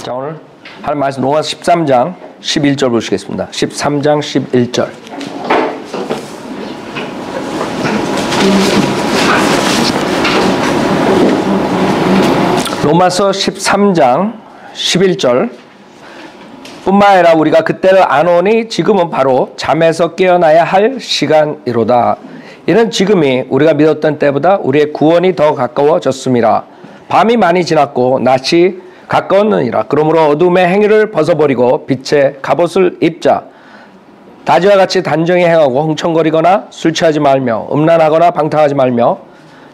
자, 오늘 할 말씀 로마서 13장 11절 보시겠습니다. 13장 11절. 로마서 13장 11절. 뿐만 아니라 우리가 그때를 아노니 지금은 바로 잠에서 깨어나야 할 시간이로다. 이는 지금이 우리가 믿었던 때보다 우리의 구원이 더 가까워졌습니다. 밤이 많이 지났고 낮이 가까웠느니라. 그러므로 어둠의 행위를 벗어버리고 빛의 갑옷을 입자. 다지와 같이 단정히 행하고 흥청거리거나 술 취하지 말며 음란하거나 방탕하지 말며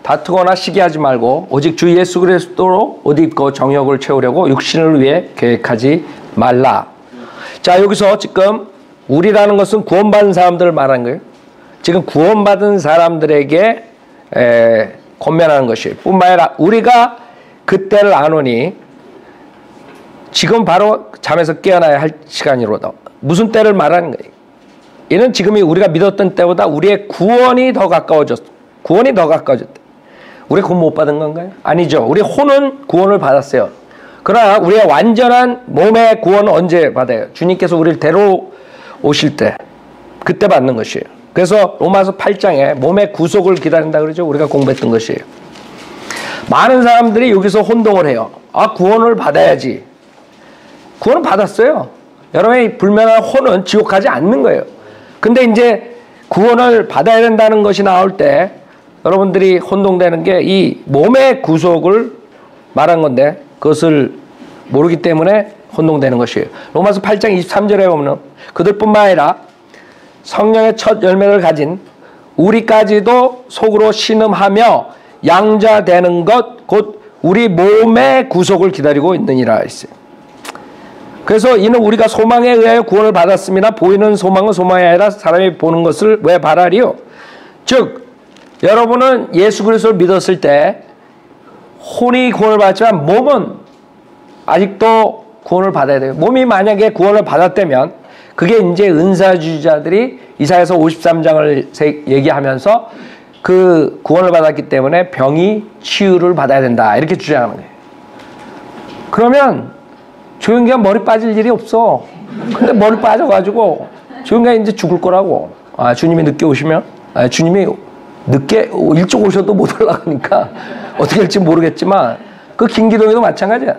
다투거나 시기하지 말고 오직 주 예수 그리스도로 옷 입고 정욕을 채우려고 육신을 위해 계획하지 말라. 자, 여기서 지금 우리라는 것은 구원받은 사람들을 말하는 거예요. 지금 구원받은 사람들에게 권면하는 것이에요. 뿐만 아니라 우리가 그때를 아노니 지금 바로 잠에서 깨어나야 할 시간이로다. 무슨 때를 말하는 거예요? 이는 지금이 우리가 믿었던 때보다 우리의 구원이 더 가까워졌어. 구원이 더 가까워졌다. 우리 구원 못 받은 건가요? 아니죠. 우리 혼은 구원을 받았어요. 그러나 우리의 완전한 몸의 구원은 언제 받아요? 주님께서 우리를 데려오실 때, 그때 받는 것이에요. 그래서 로마서 8장에 몸의 구속을 기다린다 그러죠. 우리가 공부했던 것이에요. 많은 사람들이 여기서 혼동을 해요. 아, 구원을 받아야지. 구원은 받았어요. 여러분의 불면한 혼은 지옥 가지 않는 거예요. 근데 이제 구원을 받아야 된다는 것이 나올 때 여러분들이 혼동되는 게 이 몸의 구속을 말한 건데 그것을 모르기 때문에 혼동되는 것이에요. 로마서 8장 23절에 보면 그들뿐만 아니라 성령의 첫 열매를 가진 우리까지도 속으로 신음하며 양자되는 것 곧 우리 몸의 구속을 기다리고 있느니라 했어요. 그래서 이는 우리가 소망에 의하여 구원을 받았습니다. 보이는 소망은 소망이 아니라 사람이 보는 것을 왜 바라리요? 즉 여러분은 예수 그리스도를 믿었을 때 혼이 구원을 받았지만 몸은 아직도 구원을 받아야 돼요. 몸이 만약에 구원을 받았다면 그게 이제 은사주의자들이 이사야서 53장을 얘기하면서 그 구원을 받았기 때문에 병이 치유를 받아야 된다 이렇게 주장하는 거예요. 그러면 조용기가 머리 빠질 일이 없어. 근데 머리 빠져가지고 조용기가 이제 죽을 거라고. 아, 주님이 늦게 오시면, 주님이 늦게 일찍 오셔도 못 올라가니까 어떻게 될지 모르겠지만 그 김기동이도 마찬가지야.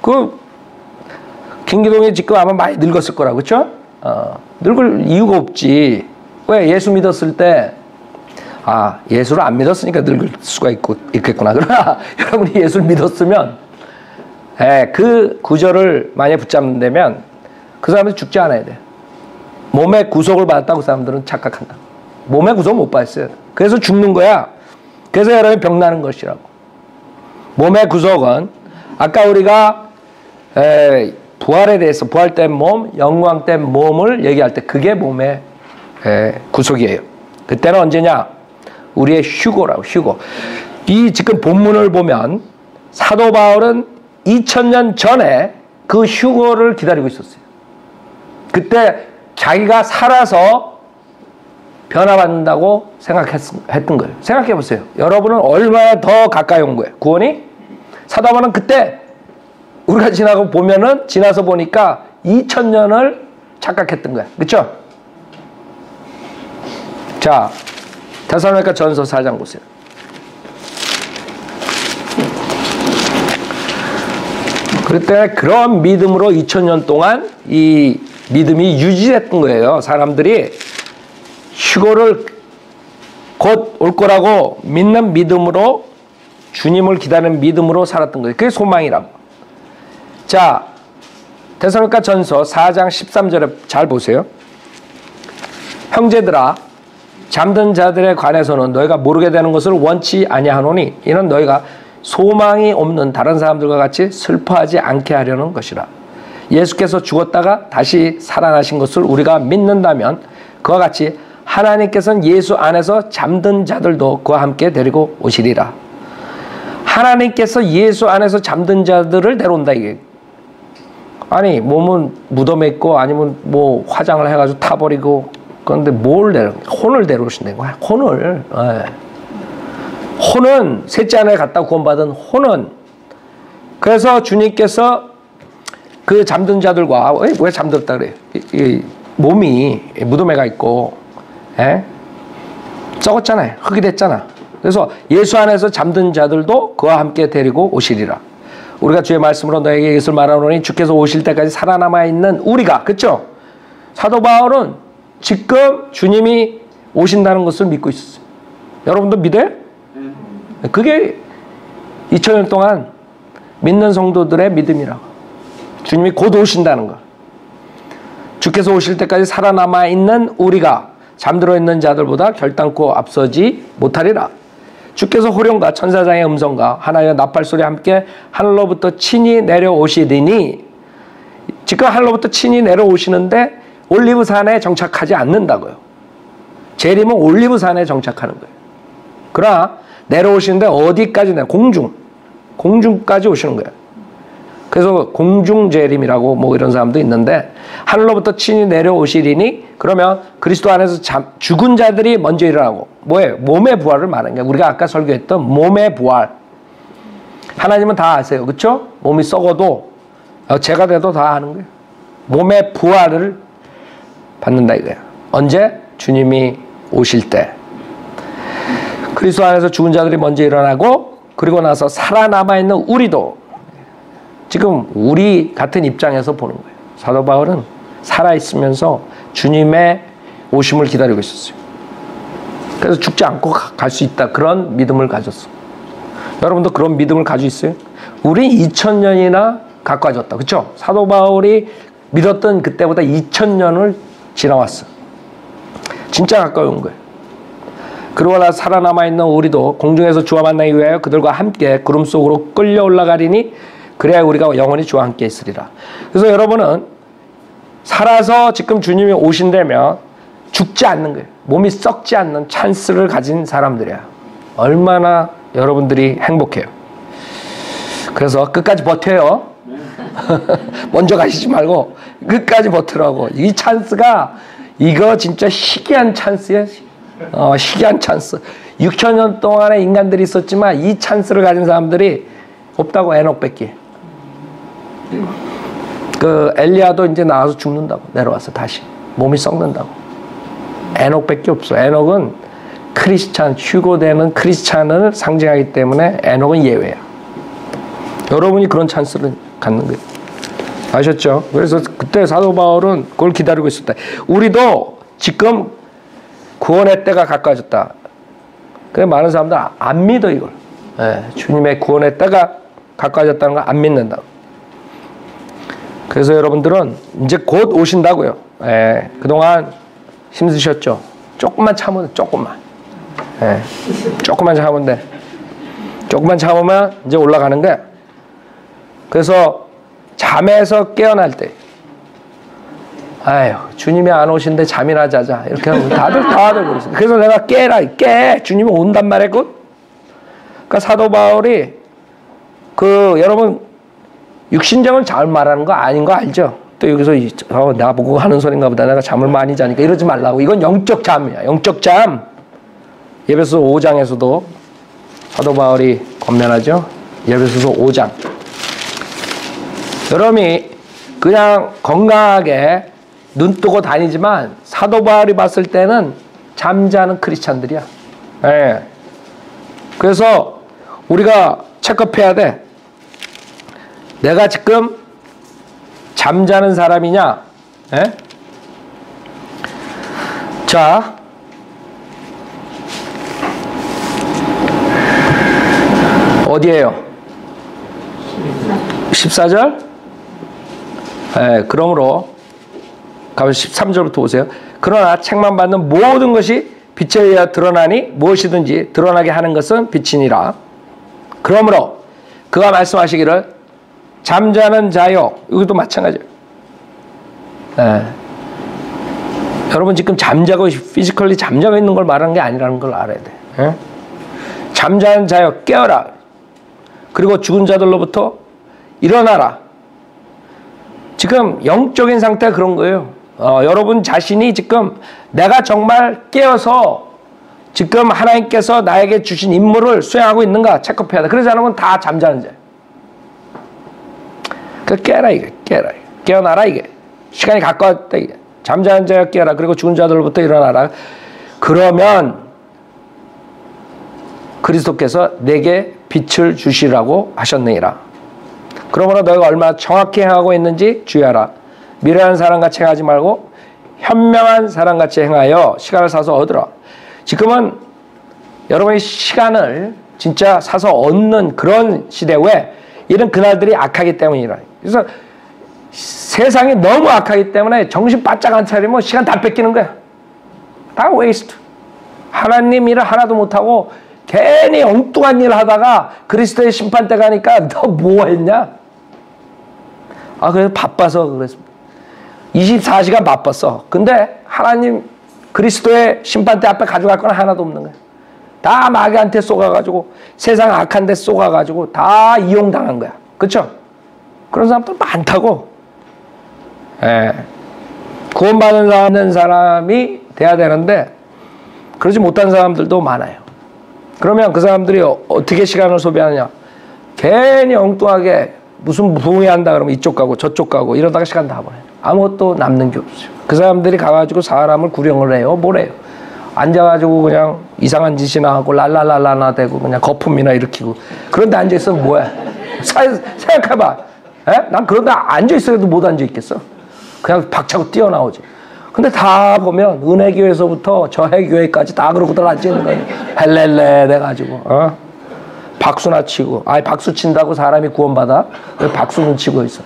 그 김기동이 지금 아마 많이 늙었을 거라고, 그렇죠? 늙을 이유가 없지. 왜? 예수 믿었을 때 예수를 안 믿었으니까 늙을 수가 있겠구나. 그러나 여러분이 예수를 믿었으면 그 구절을 만약에 붙잡는다면 그 사람은 죽지 않아야 돼. 몸의 구속을 받았다고 그 사람들은 착각한다. 몸의 구속 못 받았어요. 그래서 죽는 거야. 그래서 여러분이 병나는 것이라고. 몸의 구속은 아까 우리가 부활에 대해서 부활된 몸, 영광된 몸을 얘기할 때 그게 몸의 구속이에요. 그때는 언제냐? 우리의 휴거라고. 휴거. 이 지금 본문을 보면 사도 바울은 2000년 전에 그 휴거를 기다리고 있었어요. 그때 자기가 살아서 변화받는다고 생각했던 거예요. 생각해 보세요. 여러분은 얼마나 더 가까이 온 거예요. 구원이? 사도 바울은 그때 우리가 지나서 보니까 2000년을 착각했던 거예요. 그렇죠? 자, 데살로니가 전서 4장 보세요. 그때 그런 믿음으로 2000년 동안 이 믿음이 유지됐던 거예요. 사람들이 휴거를 곧 올 거라고 믿는 믿음으로 주님을 기다리는 믿음으로 살았던 거예요. 그게 소망이라고. 자, 데살로니가 전서 4장 13절에 잘 보세요. 형제들아 잠든 자들에 관해서는 너희가 모르게 되는 것을 원치 아니하노니 이는 너희가 소망이 없는 다른 사람들과 같이 슬퍼하지 않게 하려는 것이라. 예수께서 죽었다가 다시 살아나신 것을 우리가 믿는다면 그와 같이 하나님께서는 예수 안에서 잠든 자들도 그와 함께 데리고 오시리라. 하나님께서 예수 안에서 잠든 자들을 데려온다 이게. 아니 몸은 무덤에 있고 아니면 뭐 화장을 해가지고 타버리고 그런데 혼을 데려오신다는 거야. 혼을. 혼은 셋째 하늘에 갔다 구원받은 혼은. 그래서 주님께서 그 잠든 자들과 왜 잠들었다 그래요? 이 몸이 무덤에가 있고 썩었잖아요. 흙이 됐잖아. 그래서 예수 안에서 잠든 자들도 그와 함께 데리고 오시리라. 우리가 주의 말씀으로 너에게 이것을 말하노니 주께서 오실 때까지 살아남아 있는 우리가, 그렇죠? 사도 바울은 지금 주님이 오신다는 것을 믿고 있었어요. 여러분도 믿어요? 그게 2000년 동안 믿는 성도들의 믿음이라고. 주님이 곧 오신다는 거. 주께서 오실 때까지 살아남아 있는 우리가 잠들어 있는 자들보다 결단코 앞서지 못하리라. 주께서 호령과 천사장의 음성과 하나의 나팔소리와 함께 하늘로부터 친히 내려오시리니, 지금 하늘로부터 친히 내려오시는데 올리브산에 정착하지 않는다고요. 재림은 올리브산에 정착하는 거예요. 그러나 내려오시는데 어디까지 공중까지 오시는 거예요. 그래서 공중재림이라고 뭐 이런 사람도 있는데, 하늘로부터 친히 내려오시리니, 그러면 그리스도 안에서 죽은 자들이 먼저 일어나고, 뭐예요? 몸의 부활을 말하는 거예요. 우리가 아까 설교했던 몸의 부활. 하나님은 다 아세요. 그렇죠? 몸이 썩어도 제가 돼도 다 아는 거예요. 몸의 부활을 받는다 이거예요. 언제? 주님이 오실 때. 그리스도 안에서 죽은 자들이 먼저 일어나고, 그리고 나서 살아남아 있는 우리도 지금 우리 같은 입장에서 보는 거예요. 사도 바울은 살아있으면서 주님의 오심을 기다리고 있었어요. 그래서 죽지 않고 갈 수 있다. 그런 믿음을 가졌어. 여러분도 그런 믿음을 가지고 있어요? 우리 2000년이나 가까워졌다. 그렇죠? 사도 바울이 믿었던 그때보다 2000년을 지나왔어. 진짜 가까운 거예요. 그러고 나서 살아남아 있는 우리도 공중에서 주와 만나기 위하여 그들과 함께 구름 속으로 끌려 올라가리니, 그래야 우리가 영원히 주와 함께 있으리라. 그래서 여러분은 살아서 지금 주님이 오신다면 죽지 않는 거예요. 몸이 썩지 않는 찬스를 가진 사람들이야. 얼마나 여러분들이 행복해요. 그래서 끝까지 버텨요. 먼저 가시지 말고 끝까지 버티라고. 이 찬스가, 이거 진짜 희귀한 찬스예요. 희귀한 찬스. 6000년 동안의 인간들이 있었지만 이 찬스를 가진 사람들이 없다고. 에녹밖에. 그 엘리야도 이제 나와서 죽는다고. 내려와서 다시 몸이 썩는다고. 에녹밖에 없어. 에녹은 크리스찬, 휴고되는 크리스찬을 상징하기 때문에 에녹은 예외야. 여러분이 그런 찬스를 갖는 거예요. 아셨죠? 그래서 그때 사도 바울은 그걸 기다리고 있었다. 우리도 지금 구원의 때가 가까워졌다. 그래, 많은 사람들 안 믿어 이걸. 주님의 구원의 때가 가까워졌다는 걸 안 믿는다고. 그래서 여러분들은 이제 곧 오신다고요. 그동안 힘드셨죠? 조금만 참으면 돼. 조금만 참으면 돼. 조금만 참으면 이제 올라가는 거야. 그래서 잠에서 깨어날 때, 아유, 주님이 안 오신데 잠이나 자자. 이렇게 하면 다들 그러세요. 그래서 내가 깨. 주님이 온단 말이야. 그러니까 사도 바울이 여러분 육신적은 잠을 말하는 거 아닌 거 알죠? 또 여기서 나보고 하는 소린가 보다. 내가 잠을 많이 자니까 이러지 말라고. 이건 영적 잠이야. 영적 잠. 에베소서 5장에서도 사도 바울이 권면하죠. 에베소서 5장. 여러분이 그냥 건강하게 눈 뜨고 다니지만 사도 바울이 봤을 때는 잠자는 크리스찬들이야. 그래서 우리가 체크해야 돼. 내가 지금 잠자는 사람이냐? 자, 어디에요? 14절? 그러므로 가면 13절부터 보세요. 그러나 책망 받는 모든 것이 빛에 의하여 드러나니 무엇이든지 드러나게 하는 것은 빛이니라. 그러므로 그가 말씀하시기를 잠자는 자요. 이것도 마찬가지예요. 여러분 지금 잠자고 피지컬리 잠자고 있는 걸 말하는 게 아니라는 걸 알아야 돼. 잠자는 자요 깨어라. 그리고 죽은 자들로부터 일어나라. 지금 영적인 상태가 그런 거예요. 여러분 자신이 지금 내가 정말 깨어서 지금 하나님께서 나에게 주신 임무를 수행하고 있는가 체크해야 돼. 그러지 않으면 다 잠자는 자예요. 깨라 이게. 깨라. 깨어나라 이게. 시간이 가까웠다 이게. 잠자는 자여 깨어라. 그리고 죽은 자들로부터 일어나라. 그러면 그리스도께서 내게 빛을 주시라고 하셨느니라. 그러므로 너희가 얼마나 정확히 행하고 있는지 주의하라. 미련한 사람같이 행하지 말고 현명한 사람같이 행하여 시간을 사서 얻으라. 지금은 여러분이 시간을 진짜 사서 얻는 그런 시대. 왜? 이런 그날들이 악하기 때문이라. 그래서 세상이 너무 악하기 때문에 정신 바짝 안 차리면 시간 다 뺏기는 거야. 다 웨이스트. 하나님 일을 하나도 못하고 괜히 엉뚱한 일 하다가 그리스도의 심판대 가니까 너 뭐 했냐? 그래서 바빠서 그랬습니다. 24시간 바빴어. 근데 하나님 그리스도의 심판대 앞에 가져갈 건 하나도 없는 거야. 다 마귀한테 쏘가가지고 세상 악한 데 쏘가가지고 다 이용당한 거야. 그렇죠? 그런 사람들 많다고. 구원받는 사람이 돼야 되는데 그러지 못한 사람들도 많아요. 그러면 그 사람들이 어떻게 시간을 소비하느냐? 괜히 엉뚱하게 무슨 부흥회한다 그러면 이쪽 가고 저쪽 가고 이러다가 시간 다 보내요. 아무것도 남는 게 없어요. 그 사람들이 가가지고 사람을 구령을 해요. 뭐래요? 앉아가지고 그냥 이상한 짓이나 하고 랄랄랄라나 대고 그냥 거품이나 일으키고 그런데 앉아있으면 뭐야? 생각해봐. 난 그런데 앉아있어도 못 앉아있겠어. 그냥 박차고 뛰어나오지. 근데 다 보면 은혜교회에서부터 저해교회까지 다 그러고들 앉아있는 거예요. 헬렐레 돼가지고 박수나 치고. 박수 친다고 사람이 구원받아? 왜 박수는 치고 있어?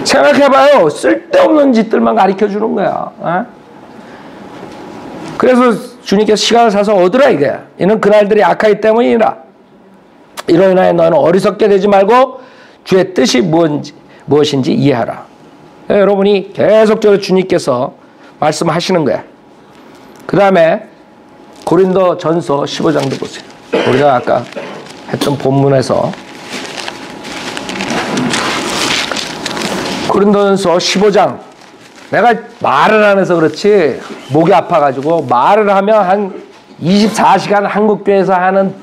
생각해봐요. 쓸데없는 짓들만 가르쳐주는 거야. 그래서 주님께서 시간을 사서 얻으라 이게. 이는 그날들이 악하기 때문이라. 이로 인하여 너는 어리석게 되지 말고 주의 뜻이 무엇인지 이해하라. 여러분이 계속적으로 주님께서 말씀하시는 거야. 그 다음에 고린도전서 15장도 보세요. 우리가 아까 했던 본문에서 고린도전서 15장. 내가 말을 안 해서 그렇지 목이 아파가지고 말을 하면 한 24시간 한국교회에서 하는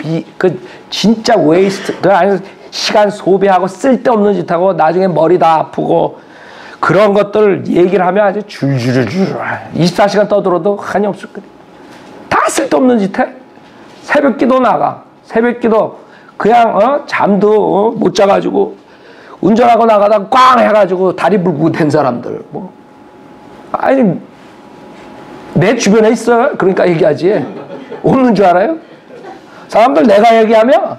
진짜 웨이스트, 그 안에서 시간 소비하고 쓸데없는 짓 하고 나중에 머리 다 아프고 그런 것들 얘기를 하면 아주 줄줄줄 24시간 떠들어도 한이 없을 거야. 다 쓸데없는 짓 해. 새벽 기도 나가. 새벽 기도 그냥 잠도 못 자가지고 운전하고 나가다가 꽝 해가지고 다리 불고 된 사람들 아니 내 주변에 있어. 그러니까 얘기하지. 없는 줄 알아요? 사람들 내가 얘기하면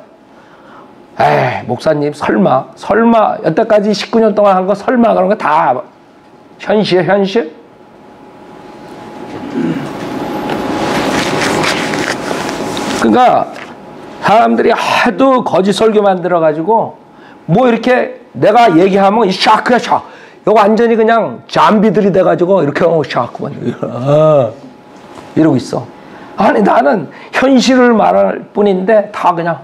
목사님 설마 여태까지 19년 동안 한 거 설마 그런 거 다 현실. 그러니까 사람들이 하도 거짓 설교 만들어가지고 뭐 이렇게 내가 얘기하면 샤크야 샤크. 이거 완전히 그냥 잠비들이 돼가지고 이렇게 샤크 이러고 있어. 아니 나는 현실을 말할 뿐인데 다 그냥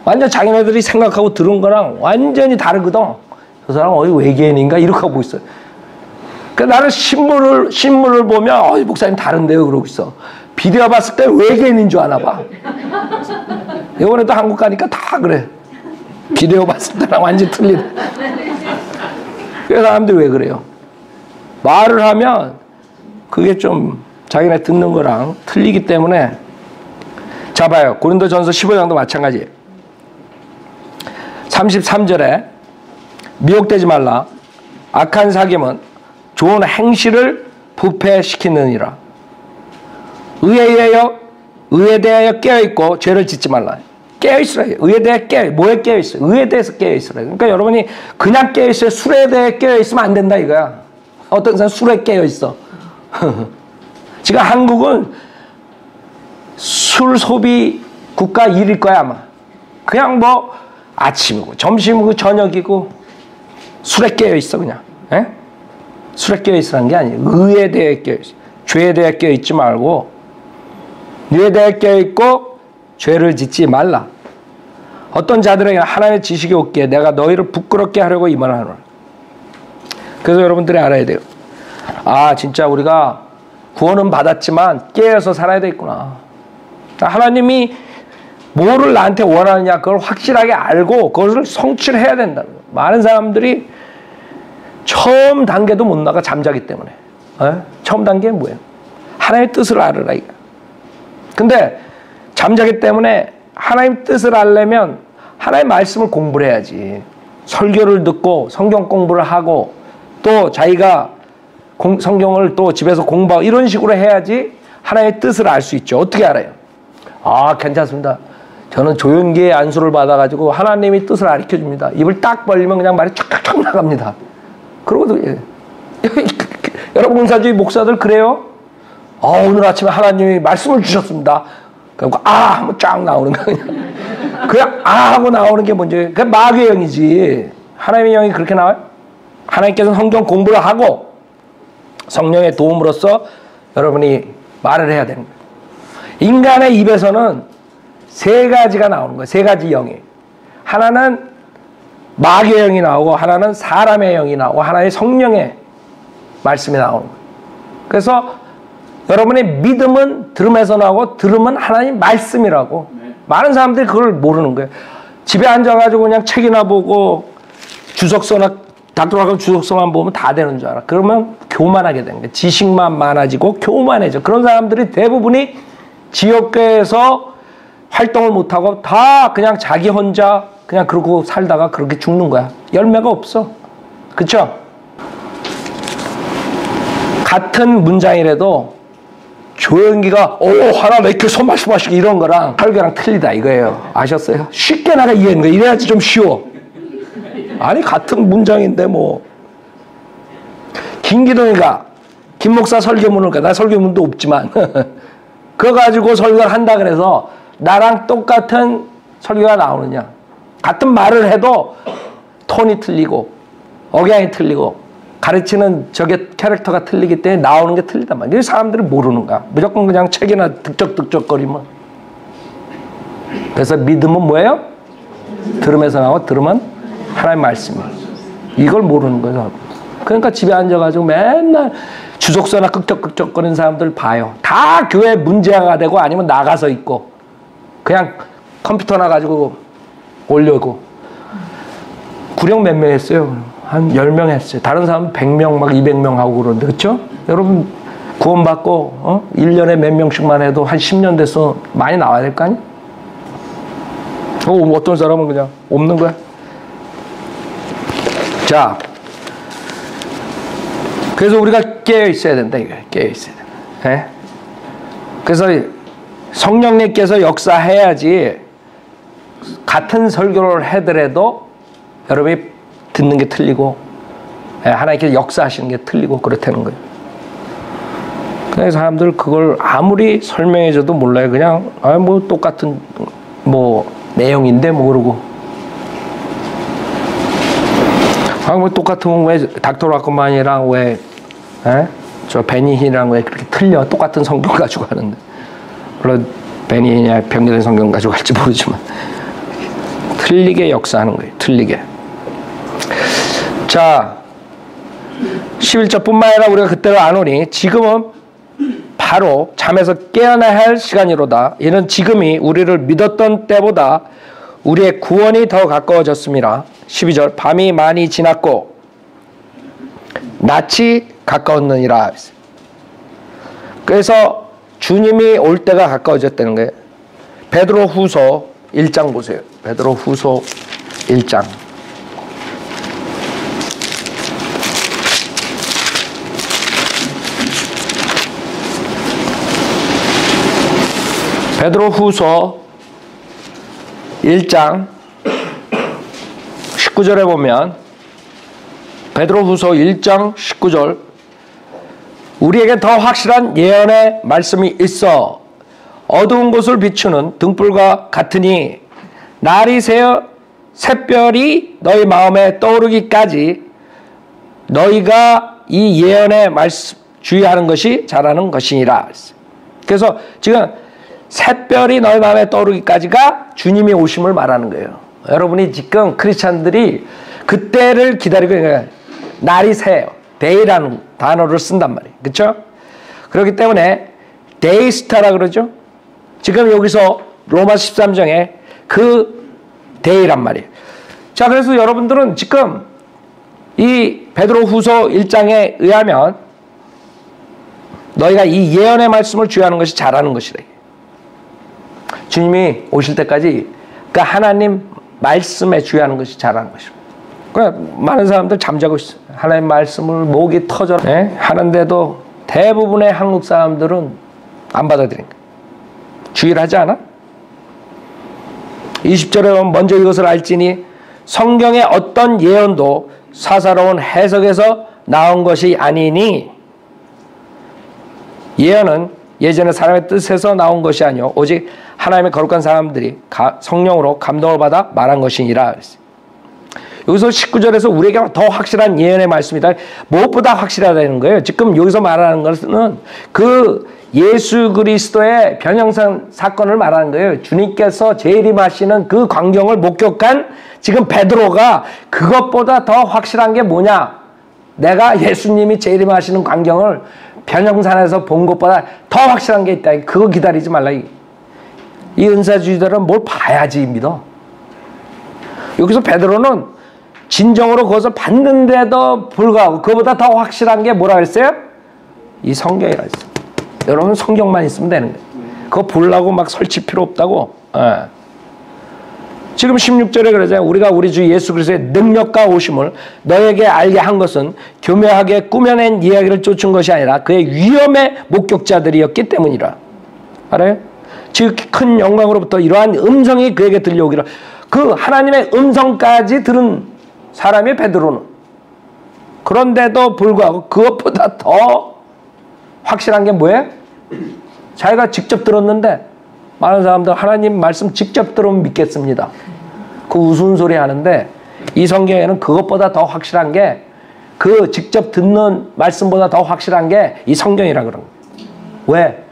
완전 자기네들이 생각하고 들은 거랑 완전히 다르거든. 그 사람 어디 외계인인가 이렇게 하고 있어요. 그러니까 나는 신문을 보면 목사님 다른데요 그러고 있어. 비디오 봤을 때 외계인인 줄 아나 봐. 이번에도 한국 가니까 다 그래. 비디오 봤을 때랑 완전히 틀리네. 그 사람들이 왜 그래요? 말을 하면 그게 좀 자기네 듣는 거랑 틀리기 때문에. 자 봐요. 고린도전서 15장도 마찬가지예요. 33절에 미혹되지 말라. 악한 사귐은 좋은 행실을 부패시키느니라. 의에 대하여 깨어있고 죄를 짓지 말라. 깨어있으라. 의에 대해 뭐에 깨어있어? 의에 대해서 깨어있으라. 그러니까 여러분이 그냥 깨어있어요. 술에 대해 깨어있으면 안 된다 이거야. 어떤 사람 술에 깨어있어. 지금 한국은 술 소비 국가 1일 거야 아마. 그냥 뭐 아침이고 점심이고 저녁이고 술에 깨어있어 그냥. 술에 깨어있으라는 게 아니에요. 의에 대해 깨어있어. 죄에 대해 깨어있지 말고 의에 대해 깨어있고 죄를 짓지 말라. 어떤 자들에게 하나님의 지식이 없기에 내가 너희를 부끄럽게 하려고 이 말을 하노라. 그래서 여러분들이 알아야 돼요. 진짜 우리가 구원은 받았지만 깨어서 살아야 되겠구나. 하나님이 뭐를 나한테 원하느냐 그걸 확실하게 알고 그것을 성취를 해야 된다. 많은 사람들이 처음 단계도 못 나가 잠자기 때문에. 처음 단계는 뭐예요? 하나님의 뜻을 알으라. 근데 잠자기 때문에 하나님 뜻을 알려면 하나님의 말씀을 공부를 해야지. 설교를 듣고 성경 공부를 하고 또 자기가 성경을 또 집에서 공부하고 이런 식으로 해야지 하나님의 뜻을 알 수 있죠. 어떻게 알아요? 괜찮습니다. 저는 조용기의 안수를 받아가지고 하나님의 뜻을 가르쳐줍니다. 입을 딱 벌리면 그냥 말이 촥촥 나갑니다. 그러고도 여러분 은사주의 목사들 그래요? 오늘 아침에 하나님이 말씀을 주셨습니다. 그리고 하면 쫙 나오는 거야. 그냥 하고 나오는 게 뭔지. 그게 마귀의 영이지. 하나님의 영이 그렇게 나와요? 하나님께서는 성경 공부를 하고 성령의 도움으로써 여러분이 말을 해야 되는 거예요. 인간의 입에서는 세 가지가 나오는 거예요. 세 가지 영이. 하나는 마귀의 영이 나오고 하나는 사람의 영이 나오고 하나의 성령의 말씀이 나오는 거예요. 그래서 여러분의 믿음은 들음에서 나오고 들음은 하나님 말씀이라고. 많은 사람들이 그걸 모르는 거예요. 집에 앉아가지고 그냥 책이나 보고 주석서나 닥터라고 주석서만 보면 다 되는 줄 알아. 그러면 교만하게 되는 거예요. 지식만 많아지고 교만해져. 그런 사람들이 대부분이 지역교회에서 활동을 못하고 다 그냥 자기 혼자 그냥 그러고 살다가 그렇게 죽는 거야. 열매가 없어. 그쵸? 같은 문장이라도 조영기가 하나 내 이렇게 손 말씀하시고 이런 거랑 설교랑 틀리다 이거예요. 아셨어요? 쉽게 나가 이해하는 거예요. 이래야지 좀 쉬워. 아니 같은 문장인데 뭐. 김기동이가 김 목사 설교문을 나 설교문도 없지만 그거 가지고 설교를 한다 그래서 나랑 똑같은 설교가 나오느냐. 같은 말을 해도 톤이 틀리고 억양이 틀리고 가르치는 저게 캐릭터가 틀리기 때문에 나오는 게 틀리단 말이야. 사람들이 모르는 거야. 무조건 그냥 책이나 득적득적거리면. 그래서 믿음은 뭐예요? 들음에서 나오고 들음은 하나님의 말씀이에요. 이걸 모르는 거죠. 그러니까 집에 앉아가지고 맨날 주석서나 끄적끄적거리는 사람들 봐요. 다 교회 문제가 되고 아니면 나가서 있고 그냥 컴퓨터나 가지고 올려고. 구령 몇 명 했어요? 한 10명 했어요. 다른 사람은 100명 막 200명 하고 그러는데 그렇죠? 여러분 구원받고 1년에 몇 명씩만 해도 한 10년 돼서 많이 나와야 될 거 아니야? 어떤 사람은 그냥 없는 거야. 자, 그래서 우리가 깨어 있어야 된다 이거야. 깨어 있어야 된다. 네? 그래서 성령님께서 역사해야지 같은 설교를 하더라도 여러분이 듣는 게 틀리고 하나님께서 역사하시는 게 틀리고 그렇다는 거예요. 그래서 사람들 그걸 아무리 설명해줘도 몰라요. 그냥 뭐 똑같은 뭐 내용인데 뭐 그러고 뭐 똑같은 왜 닥터 라코만이랑 왜 저 베니힌이랑 왜 그렇게 틀려. 똑같은 성경 가지고 하는데 물론 베니힌이야 변경된 성경 가지고 할지 모르지만 틀리게 역사하는 거예요. 틀리게. 자, 11절뿐만 아니라 우리가 그때로 아노니 지금은 바로 잠에서 깨어나야 할 시간이로다. 이는 지금이 우리를 믿었던 때보다 우리의 구원이 더 가까워졌습니다. 12절 밤이 많이 지났고 낮이 가까웠느니라. 그래서 주님이 올 때가 가까워졌다는 거예요. 베드로 후서 1장 보세요. 베드로 후서 1장. 베드로 후서 1장 19절에 보면 베드로 후서 1장 19절 우리에게 더 확실한 예언의 말씀이 있어 어두운 곳을 비추는 등불과 같으니 날이 새어 샛별이 너희 마음에 떠오르기까지 너희가 이 예언의 말씀 주의하는 것이 잘하는 것이니라. 그래서 지금 샛별이 너희 마음에 떠오르기까지가 주님의 오심을 말하는 거예요. 여러분이 지금 크리스찬들이 그때를 기다리고 있는 거예요. 날이 새요. day라는 단어를 쓴단 말이에요. 그렇죠? 그렇기 때문에 데이스타라 그러죠. 지금 여기서 로마 13장의 그 대의란 말이에요. 자, 그래서 여러분들은 지금 이 베드로후서 1장에 의하면 너희가 이 예언의 말씀을 주의하는 것이 잘하는 것이래. 주님이 오실 때까지 그 하나님 말씀에 주의하는 것이 잘하는 것입니다. 그러니까 많은 사람들 잠자고 있어요. 하나님 말씀을 목이 터져 하는데도 대부분의 한국 사람들은 안 받아들이니까. 주의를 하지 않아? 20절에 보면 먼저 이것을 알지니 성경의 어떤 예언도 사사로운 해석에서 나온 것이 아니니, 예언은 예전에 사람의 뜻에서 나온 것이 아니요 오직 하나님의 거룩한 사람들이 성령으로 감동을 받아 말한 것이니라. 여기서 19절에서 우리에게 더 확실한 예언의 말씀이다. 무엇보다 확실하다는 거예요. 지금 여기서 말하는 것은 그 예수 그리스도의 변형산 사건을 말하는 거예요. 주님께서 재림하시는 그 광경을 목격한 지금 베드로가 그것보다 더 확실한 게 뭐냐? 내가 예수님이 재림하시는 광경을 변형산에서 본 것보다 더 확실한 게 있다. 그거 기다리지 말라. 이 은사주의자들은 뭘 봐야지 믿어. 여기서 베드로는 진정으로 그것을 봤는데도 불구하고 그거보다 더 확실한 게 뭐라 그랬어요? 이 성경이라 했어요. 여러분 성경만 있으면 되는 거예요. 그거 보려고 막 설치 필요 없다고. 지금 16절에 그러잖아요. 우리가 우리 주 예수 그리스도의 능력과 오심을 너에게 알게 한 것은 교묘하게 꾸며낸 이야기를 쫓은 것이 아니라 그의 위엄의 목격자들이었기 때문이라. 알아요? 즉 큰 영광으로부터 이러한 음성이 그에게 들려오기를, 그 하나님의 음성까지 들은 사람이 베드로는. 그런데도 불구하고 그것보다 더 확실한 게 뭐예요? 자기가 직접 들었는데, 많은 사람들 하나님 말씀 직접 들으면 믿겠습니다. 그 우스운소리 하는데 이 성경에는 그것보다 더 확실한 게, 그 직접 듣는 말씀보다 더 확실한 게 이 성경이라 그런 거예요. 왜?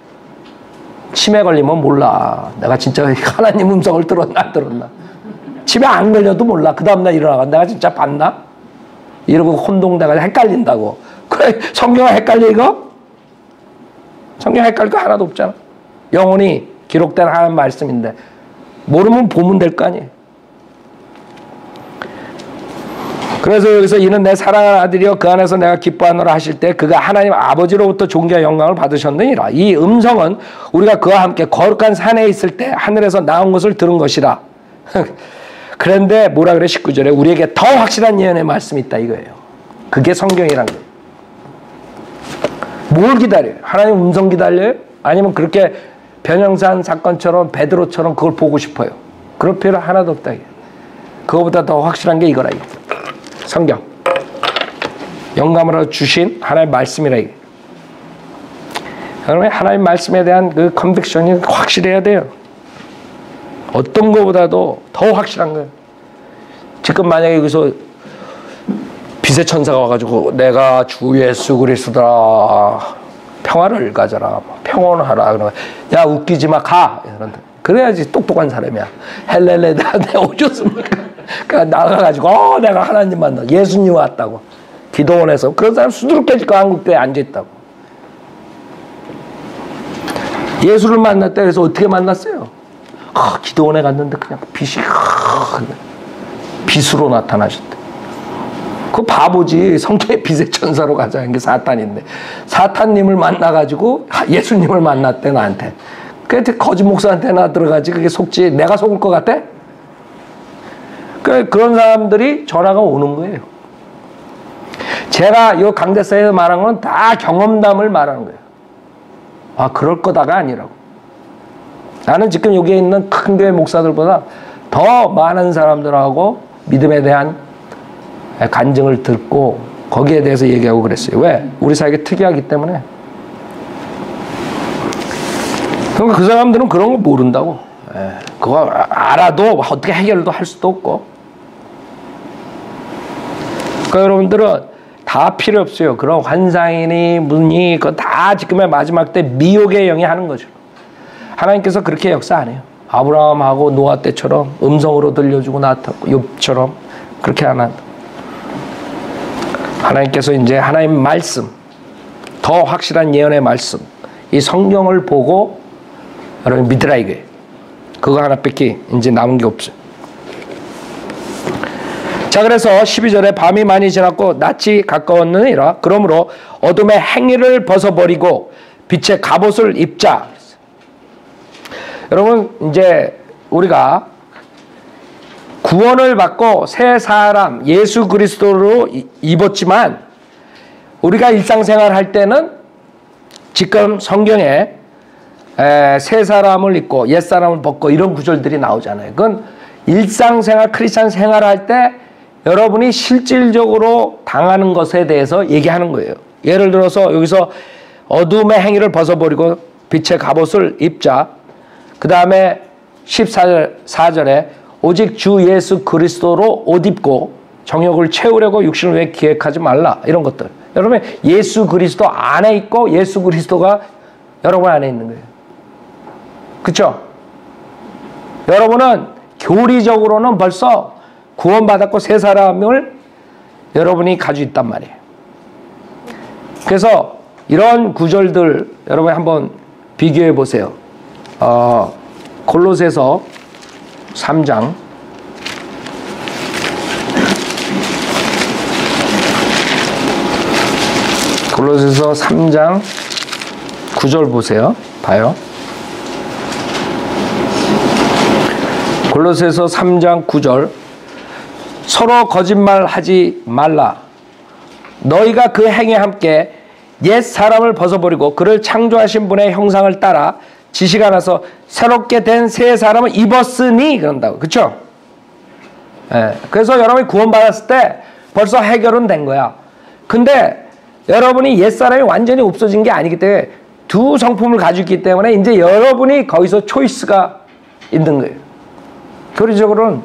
치매 걸리면 몰라. 내가 진짜 하나님 음성을 들었나 안 들었나. 치매 안 걸려도 몰라. 그 다음날 일어나가 내가 진짜 봤나? 이러고 혼동돼가지고 헷갈린다고. 그래, 성경은 헷갈려 이거? 성경 헷갈릴 거 하나도 없잖아. 영원히 기록된 하나님 말씀인데 모르면 보면 될 거 아니에요. 그래서 여기서 이는 내 사랑하는 아들이여 그 안에서 내가 기뻐하노라 하실 때 그가 하나님 아버지로부터 존귀와 영광을 받으셨느니라. 이 음성은 우리가 그와 함께 거룩한 산에 있을 때 하늘에서 나온 것을 들은 것이라. 그런데 뭐라 그래? 19절에 우리에게 더 확실한 예언의 말씀이 있다 이거예요. 그게 성경이란 거예요. 뭘 기다려요? 하나님 음성 기다려요? 아니면 그렇게 변형산 사건처럼 베드로처럼 그걸 보고 싶어요? 그럴 필요 하나도 없다. 그거보다 더 확실한 게 이거라. 성경. 영감으로 주신 하나님의 말씀이라. 그러면 하나님의 말씀에 대한 그 컨빅션이 확실해야 돼요. 어떤 것보다도 더 확실한 거예요. 지금 만약에 여기서 빛의 천사가 와가지고 내가 주 예수 그리스도라 평화를 가져라 평온하라 그러면 야 웃기지 마 가 이런다. 그래야지 똑똑한 사람이야. 헬렐레 내 오셨습니까? 그러니까 나가가지고 내가 하나님 만나 예수님 왔다고 기도원에서 그런 사람 수두룩해질 거 한국교회에 앉아있다고. 예수를 만났다 그래서 어떻게 만났어요? 기도원에 갔는데 그냥 빛이 빛으로 나타나셨대. 그 바보지. 성경의 빛의 천사로 가자는 게 사탄인데 사탄님을 만나가지고 예수님을 만났대 나한테. 그 거짓 목사한테 나 들어가지 그게 속지. 내가 속을 것 같아? 그런 사람들이 전화가 오는 거예요. 제가 이 강대사에서 말한 건 다 경험담을 말하는 거예요. 아 그럴 거다가 아니라고. 나는 지금 여기에 있는 큰 교회 목사들보다 더 많은 사람들하고 믿음에 대한 간증을 듣고 거기에 대해서 얘기하고 그랬어요. 왜? 우리 사회가 특이하기 때문에. 그러니까 그 사람들은 그런 거 모른다고. 그거 알아도 어떻게 해결도 할 수도 없고. 그러니까 여러분들은 다 필요 없어요. 그런 환상이니 문이 그거 다 지금의 마지막 때 미혹의 영이 하는 거죠. 하나님께서 그렇게 역사 안 해요. 아브라함하고 노아 때처럼 음성으로 들려주고 나타났고 욥처럼 그렇게 안 한다. 하나님께서 이제 하나님 말씀, 더 확실한 예언의 말씀, 이 성경을 보고 여러분 믿으라 이거예요. 그거 하나밖에 이제 남은 게 없어요. 자, 그래서 12절에 밤이 많이 지났고 낮이 가까웠느니라. 그러므로 어둠의 행위를 벗어버리고 빛의 갑옷을 입자. 여러분, 이제 우리가 구원을 받고 새 사람 예수 그리스도로 입었지만 우리가 일상생활 할 때는 지금 성경에 새 사람을 입고 옛 사람을 벗고 이런 구절들이 나오잖아요. 그건 일상생활 크리스찬 생활할 때 여러분이 실질적으로 당하는 것에 대해서 얘기하는 거예요. 예를 들어서 여기서 어둠의 행위를 벗어버리고 빛의 갑옷을 입자. 그 다음에 14절에 오직 주 예수 그리스도로 옷 입고 정욕을 채우려고 육신을 왜 기획하지 말라. 이런 것들. 여러분 예수 그리스도 안에 있고 예수 그리스도가 여러분 안에 있는 거예요. 그렇죠? 여러분은 교리적으로는 벌써 구원받았고 새 사람을 여러분이 가지고 있단 말이에요. 그래서 이런 구절들 여러분이 한번 비교해 보세요. 골로새서 3장 골로새서 3장 9절 보세요. 봐요. 골로새서 3장 9절 서로 거짓말하지 말라. 너희가 그 행에 함께 옛 사람을 벗어버리고 그를 창조하신 분의 형상을 따라 지시가 나서 새롭게 된 새 사람을 입었으니 그런다고. 그렇죠? 그래서 여러분이 구원받았을 때 벌써 해결은 된 거야. 근데 여러분이 옛사람이 완전히 없어진 게 아니기 때문에 두 성품을 가지고 있기 때문에 이제 여러분이 거기서 초이스가 있는 거예요. 교리적으로는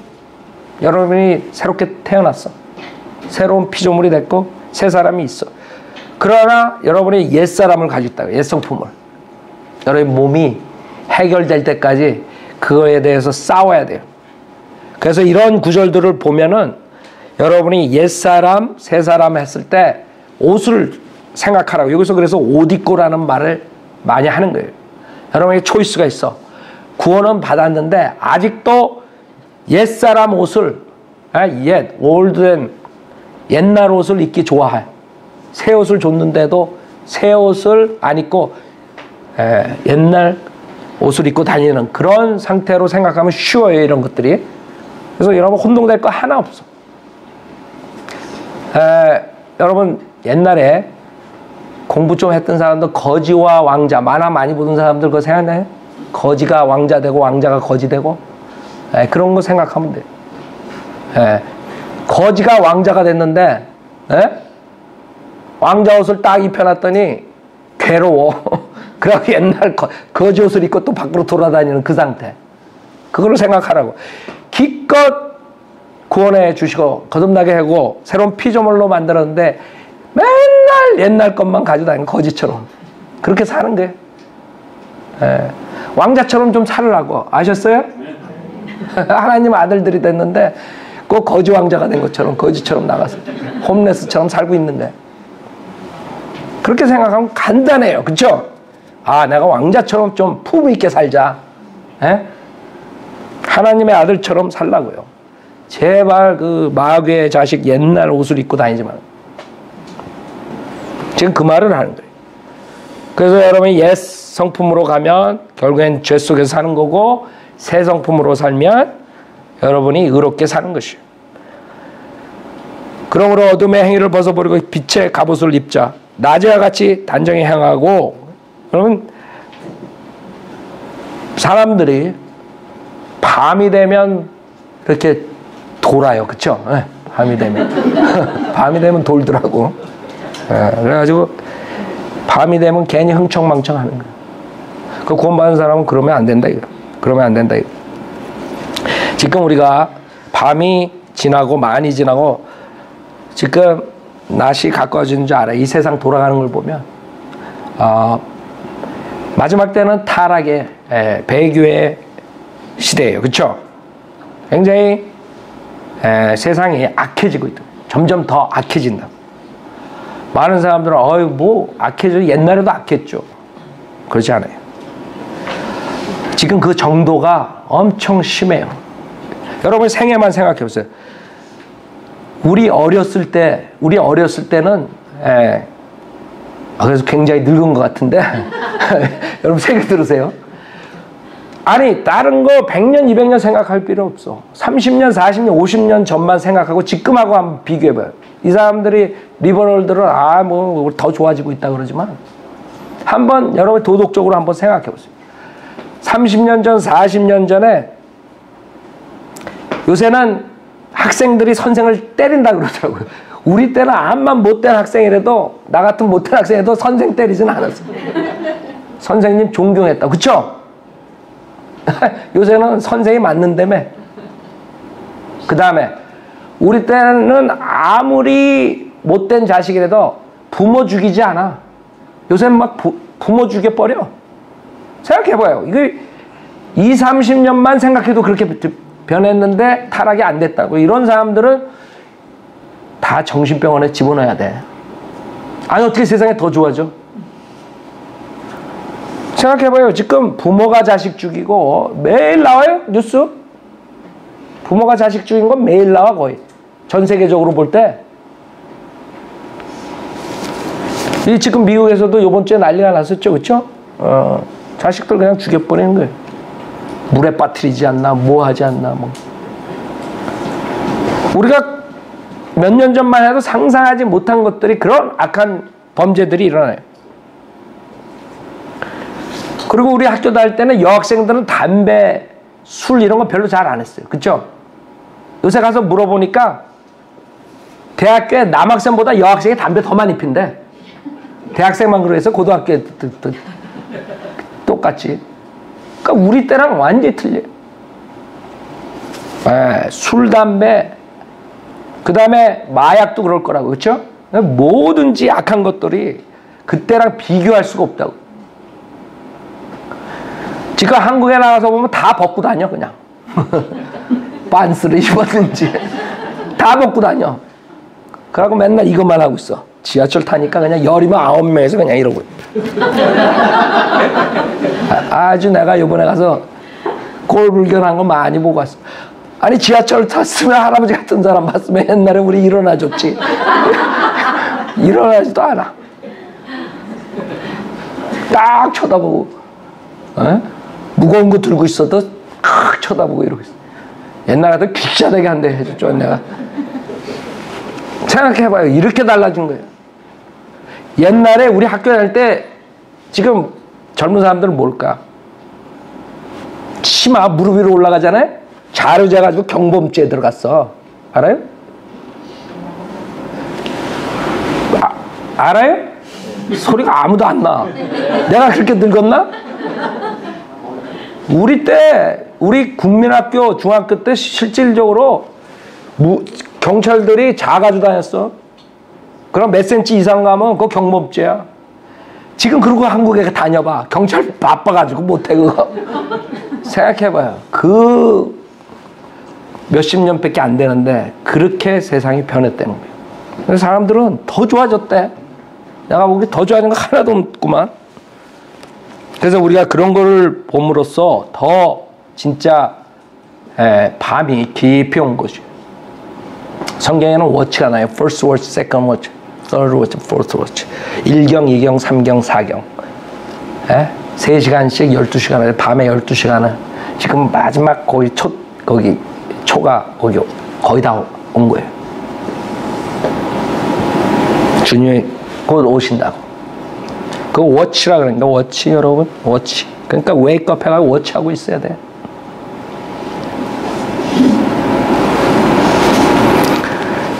여러분이 새롭게 태어났어. 새로운 피조물이 됐고 새 사람이 있어. 그러나 여러분이 옛사람을 가지고 있다고. 옛성품을. 여러분 몸이 해결될 때까지 그거에 대해서 싸워야 돼요. 그래서 이런 구절들을 보면은 여러분이 옛사람, 새사람 했을 때 옷을 생각하라고. 여기서 그래서 옷 입고라는 말을 많이 하는 거예요. 여러분에게 초이스가 있어. 구원은 받았는데 아직도 옛사람 옷을 올드된 옛날 옷을 입기 좋아해. 새 옷을 줬는데도 새 옷을 안 입고 옛날 옷을 입고 다니는 그런 상태로 생각하면 쉬워요. 이런 것들이. 그래서 여러분 혼동될 거 하나 없어. 여러분 옛날에 공부 좀 했던 사람들 거지와 왕자 만화 많이 보던 사람들 그거 생각나요? 거지가 왕자 되고 왕자가 거지 되고 그런 거 생각하면 돼요. 거지가 왕자가 됐는데 왕자 옷을 딱 입혀놨더니 괴로워. 그래서 옛날 거지 옷을 입고 또 밖으로 돌아다니는 그 상태. 그거를 생각하라고. 기껏 구원해 주시고 거듭나게 하고 새로운 피조물로 만들었는데 맨날 옛날 것만 가지고 다니는 거지처럼 그렇게 사는 거예요. 왕자처럼 좀 살으라고. 아셨어요? 하나님 아들들이 됐는데 꼭 거지 왕자가 된 것처럼 거지처럼 나가서 홈레스처럼 살고 있는데 그렇게 생각하면 간단해요. 그렇죠? 아, 내가 왕자처럼 좀 품 있게 살자. 하나님의 아들처럼 살라고요. 제발 그 마귀의 자식 옛날 옷을 입고 다니지 말고. 지금 그 말을 하는 거예요. 그래서 여러분이 옛 성품으로 가면 결국엔 죄 속에서 사는 거고 새 성품으로 살면 여러분이 의롭게 사는 것이에요. 그러므로 어둠의 행위를 벗어버리고 빛의 갑옷을 입자. 낮에와 같이 단정히 행하고. 여러분 사람들이 밤이 되면 이렇게 돌아요. 그쵸? 밤이 되면 밤이 되면 돌더라고. 그래가지고 밤이 되면 괜히 흥청망청 하는 거예요. 그 구원받은 사람은 그러면 안 된다 이거. 그러면 안 된다 이거. 지금 우리가 밤이 지나고 많이 지나고 지금 낮이 가까워지는 줄 알아요. 이 세상 돌아가는 걸 보면 마지막 때는 타락의 배교의 시대예요. 그렇죠? 굉장히 세상이 악해지고 있다. 점점 더 악해진다. 많은 사람들은 뭐 악해져. 옛날에도 악했죠. 그렇지 않아요. 지금 그 정도가 엄청 심해요. 여러분 생애만 생각해 보세요. 우리 어렸을 때는 그래서 굉장히 늙은 것 같은데 여러분 생각 들으세요. 아니 다른 거 100년 200년 생각할 필요 없어. 30년 40년 50년 전만 생각하고 지금하고 한번 비교해봐요. 이 사람들이 리버럴들은 뭐 더 좋아지고 있다 그러지만 한번 여러분 도덕적으로 한번 생각해 보세요. 30년 전 40년 전에 요새는 학생들이 선생을 때린다 그러더라고요. 우리 때는 암만 못된 학생이라도 나 같은 못된 학생이라도 선생 때리진 않았어요. 선생님 존경했다. 그쵸? 요새는 선생이 맞는다며. 그 다음에 우리 때는 아무리 못된 자식이라도 부모 죽이지 않아. 요새는 막 부모 죽여버려. 생각해봐요. 이게 20, 30년만 생각해도 그렇게 변했는데 타락이 안 됐다고. 이런 사람들은 다 정신병원에 집어넣어야 돼. 아니 어떻게 세상이 더 좋아져? 생각해봐요. 지금 부모가 자식 죽이고 매일 나와요 뉴스. 부모가 자식 죽인 건 매일 나와 거의. 전 세계적으로 볼 때. 이 지금 미국에서도 이번 주에 난리가 났었죠. 그쵸? 자식들 그냥 죽여버리는 거예요. 물에 빠뜨리지 않나 뭐 하지 않나 뭐. 우리가 몇 년 전만 해도 상상하지 못한 것들이 그런 악한 범죄들이 일어나요. 그리고 우리 학교 다닐 때는 여학생들은 담배, 술 이런 거 별로 잘 안 했어요. 그쵸? 요새 가서 물어보니까 대학교에 남학생보다 여학생이 담배 더 많이 핀대. 대학생만 그래서 고등학교에 똑같이. 그러니까 우리 때랑 완전히 틀려요. 술, 담배, 그 다음에 마약도 그럴 거라고. 그렇죠? 뭐든지 악한 것들이 그때랑 비교할 수가 없다고. 지금 한국에 나가서 보면 다 벗고 다녀 그냥. 반스를 입었는지 다 벗고 다녀. 그러고 맨날 이것만 하고 있어. 지하철 타니까 그냥 열이면 9명에서 그냥 이러고. 아주 내가 이번에 가서 꼴불견한 거 많이 보고 왔어. 아니 지하철 탔으면 할아버지 같은 사람 봤으면 옛날에 우리 일어나줬지. 일어나지도 않아. 딱 쳐다보고 무거운 거 들고 있어도 딱 쳐다보고 이러고 있어. 옛날 같은 귀찮게 한대 해줬죠 내가. 생각해봐요. 이렇게 달라진 거예요. 옛날에 우리 학교 다닐 때 지금 젊은 사람들은 뭘까? 치마 무릎 위로 올라가잖아요? 자르재가지고 경범죄에 들어갔어. 알아요? 알아요? 소리가 아무도 안 나. 내가 그렇게 늙었나? 우리 때 우리 국민학교 중학교 때 실질적으로 경찰들이 자가지고 다녔어. 그럼 몇 센치 이상 가면 그거 경범죄야. 지금 그러고 한국에 다녀봐. 경찰 바빠가지고 못해 그거. 생각해봐요. 그 몇십 년밖에 안 되는데 그렇게 세상이 변했다는 거예요. 그래서 사람들은 더 좋아졌대. 내가 보기 더 좋아진 거 하나도 없구만. 그래서 우리가 그런 거를 봄으로써 더 진짜 밤이 깊이 온 거죠. 성경에는 워치가 나요. First watch, second watch, third watch, fourth watch. 1경, 2경, 3경, 4경. 3시간씩 12시간을 밤에 12시간을 지금 마지막 거기 초가 거의 다 온 거예요. 주님이 곧 오신다고. 그 워치라 그러니까 워치 여러분 워치. 그러니까 웨이크업 해가지고 워치하고 있어야 돼.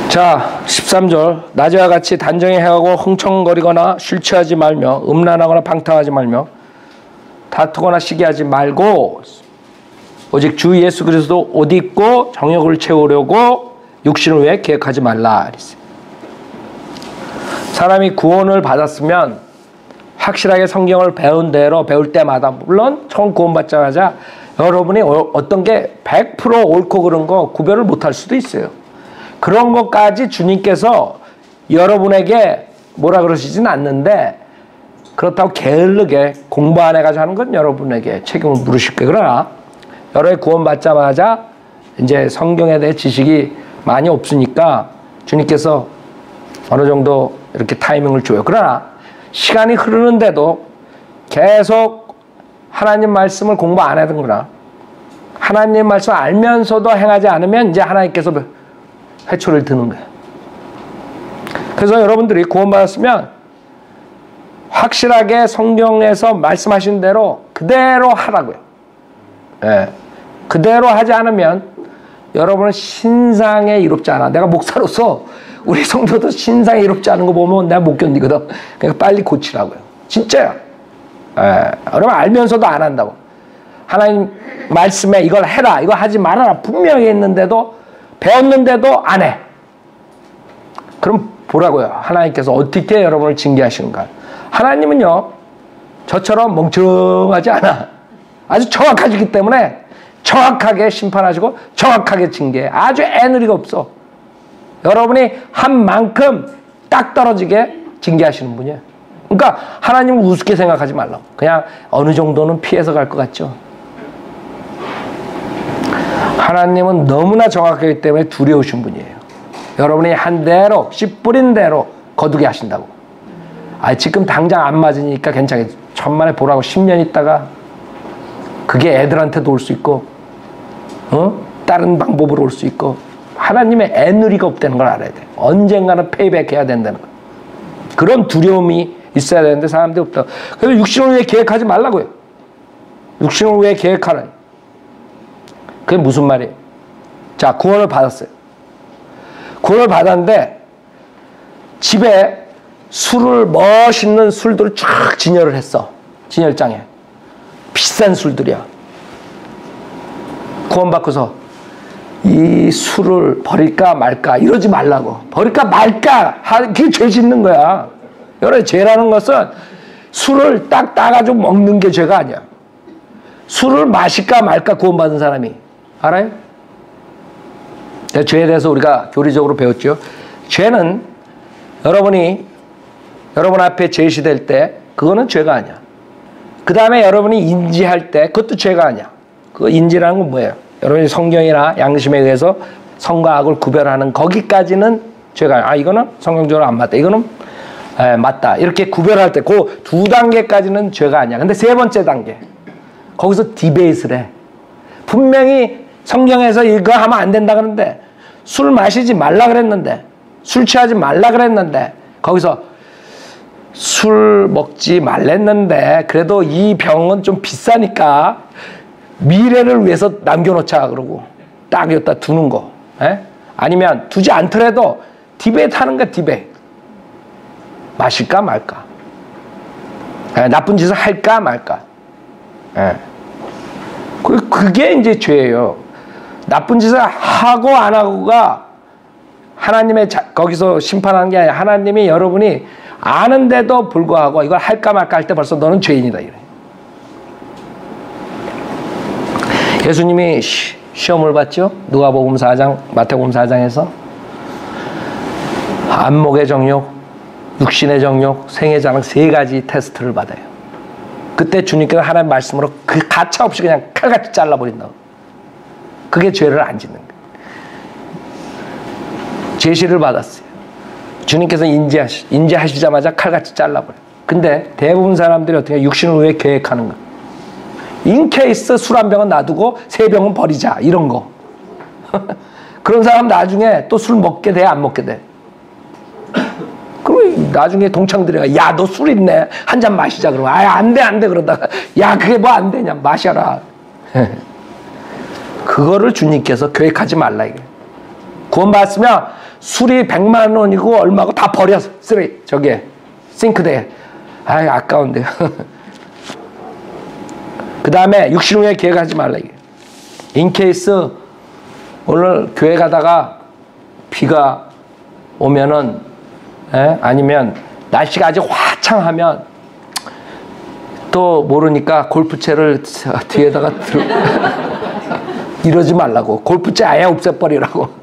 자 13절 낮에와 같이 단정히 행하고 흥청거리거나 술 취하지 말며 음란하거나 방탕하지 말며 다투거나 시기하지 말고 오직 주 예수 그리스도 옷 입고 정욕을 채우려고 육신을 위해 계획하지 말라. 사람이 구원을 받았으면 확실하게 성경을 배운 대로 배울 때마다 물론 처음 구원받자마자 여러분이 어떤 게 100% 옳고 그른 거 구별을 못할 수도 있어요. 그런 것까지 주님께서 여러분에게 뭐라 그러시진 않는데 그렇다고 게을르게 공부 안 해가지고 하는 건 여러분에게 책임을 물으실 거예요. 그러나 여러분이 구원받자마자 이제 성경에 대해 지식이 많이 없으니까 주님께서 어느 정도 이렇게 타이밍을 줘요. 그러나 시간이 흐르는데도 계속 하나님 말씀을 공부 안 하든거나 하나님 말씀을 알면서도 행하지 않으면 이제 하나님께서 회초리를 드는 거예요. 그래서 여러분들이 구원받았으면 확실하게 성경에서 말씀하신 대로 그대로 하라고요. 예. 그대로 하지 않으면 여러분은 신상에 이롭지 않아. 내가 목사로서 우리 성도도 신상에 이롭지 않은 거 보면 내가 못 견디거든. 그러니까 빨리 고치라고요. 진짜요. 예. 여러분 알면서도 안 한다고. 하나님 말씀에 이걸 해라, 이거 하지 말아라 분명히 했는데도 배웠는데도 안 해. 그럼 보라고요. 하나님께서 어떻게 여러분을 징계하시는가. 하나님은요 저처럼 멍청하지 않아. 아주 정확하시기 때문에 정확하게 심판하시고 정확하게 징계해. 아주 애누리가 없어. 여러분이 한 만큼 딱 떨어지게 징계하시는 분이에요. 그러니까 하나님을 우습게 생각하지 말라고. 그냥 어느 정도는 피해서 갈 것 같죠. 하나님은 너무나 정확하기 때문에 두려우신 분이에요. 여러분이 한 대로 씨 뿌린 대로 거두게 하신다고. 아 지금 당장 안 맞으니까 괜찮겠어. 천만에 보라고 10년 있다가 그게 애들한테도 올 수 있고 다른 방법으로 올 수 있고 하나님의 애누리가 없다는 걸 알아야 돼. 언젠가는 페이백 해야 된다는 거. 그런 두려움이 있어야 되는데 사람들이 없다. 그래서 육신을 위해 계획하지 말라고요. 육신을 위해 계획하라. 그게 무슨 말이에요? 자, 구원을 받았어요. 구원을 받았는데 집에 술을 멋있는 술들을 쫙 진열을 했어. 진열장에. 비싼 술들이야. 구원받고서 이 술을 버릴까 말까 이러지 말라고. 버릴까 말까 그게 죄 짓는 거야. 여러분 죄라는 것은 술을 딱 따가지고 먹는 게 죄가 아니야. 술을 마실까 말까 구원받은 사람이 알아요? 죄에 대해서 우리가 교리적으로 배웠죠. 죄는 여러분이 여러분 앞에 제시될 때 그거는 죄가 아니야. 그 다음에 여러분이 인지할 때 그것도 죄가 아니야. 그 인지라는 건 뭐예요? 여러분이 성경이나 양심에 의해서 선과 악을 구별하는 거기까지는 죄가 아니야. 아 이거는 성경적으로 안 맞다. 이거는 맞다. 이렇게 구별할 때 그 두 단계까지는 죄가 아니야. 근데 세 번째 단계 거기서 디베이트를 해. 분명히 성경에서 이거 하면 안 된다 그러는데 술 마시지 말라 그랬는데 술 취하지 말라 그랬는데 거기서 술 먹지 말랬는데 그래도 이 병은 좀 비싸니까 미래를 위해서 남겨놓자 그러고 딱 여기다 두는 거. 에? 아니면 두지 않더라도 디베이트 하는 거야. 디베이트. 마실까 말까. 나쁜 짓을 할까 말까. 그게 이제 죄예요. 나쁜 짓을 하고 안 하고가 하나님의 거기서 심판하는 게 아니라 하나님이 여러분이 아는데도 불구하고 이걸 할까 말까 할 때 벌써 너는 죄인이다 이래. 예수님이 시험을 봤죠. 누가복음 4장, 마태복음 4장에서 안목의 정욕, 육신의 정욕, 생의 자랑 세 가지 테스트를 받아요. 그때 주님께서 하나님 말씀으로 그 가차 없이 그냥 칼같이 잘라버린다고. 그게 죄를 안 짓는 거예요. 제시를 받았어요. 주님께서 인지하시자마자 칼같이 잘라버려요. 근데 대부분 사람들이 어떻게 육신을 위해 계획하는 거예요. 인케이스 술 한 병은 놔두고 세 병은 버리자 이런 거. 그런 사람 나중에 또 술 먹게 돼 안 먹게 돼? 그럼 나중에 동창들이 야 너 술 있네 한 잔 마시자 그러면 아 안 돼 그러다가 야 그게 뭐 안 되냐 마셔라. 그거를 주님께서 계획하지 말라 이게. 구원받았으면 술이 100만 원이고 얼마고 다 버려 쓰레기 저기에 싱크대에. 아이 아까운데. 그 다음에 육신을 위해 계획하지 말라 이게. 인케이스 오늘 교회 가다가 비가 오면은 아니면 날씨가 아주 화창하면 또 모르니까 골프채를 뒤에다가 이러지 말라고. 골프채 아예 없애버리라고.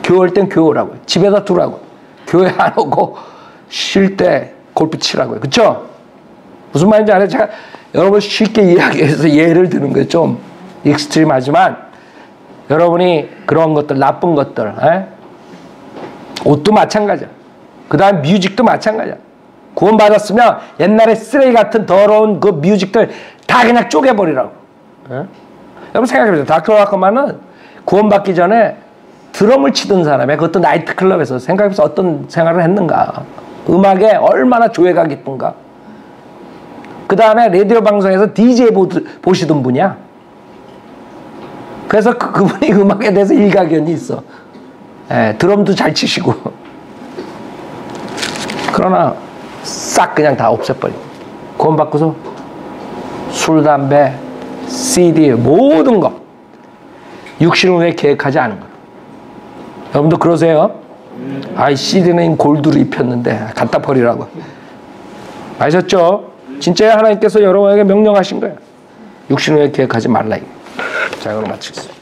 교회 올 땐 교회 오라고. 집에다 두라고. 교회 안 오고 쉴 때 골프 치라고요. 그쵸? 무슨 말인지 알아요? 제가 여러분 쉽게 이야기해서 예를 드는 거예요. 좀 익스트림하지만 여러분이 그런 것들, 나쁜 것들, 옷도 마찬가지야. 그 다음 뮤직도 마찬가지야. 구원받았으면 옛날에 쓰레기 같은 더러운 그 뮤직들 다 그냥 쪼개버리라고. 여러분 생각해보세요. 닥터 라커만은 구원받기 전에 드럼을 치던 사람이야. 그것도 나이트클럽에서. 생각해보세요. 어떤 생활을 했는가. 음악에 얼마나 조예가 깊은가. 그 다음에 라디오 방송에서 DJ 보시던 분이야. 그래서 그분이 음악에 대해서 일가견이 있어. 드럼도 잘 치시고. 그러나 싹 그냥 다 없애버리고. 구원받고서 술, 담배, CD 모든 거 육신을 위해 계획하지 않은 거. 여러분도 그러세요? 아이 CD는 골드로 입혔는데 갖다 버리라고. 아셨죠? 진짜 하나님께서 여러분에게 명령하신 거예요. 육신을 위해 계획하지 말라. 자, 그럼 마치겠습니다.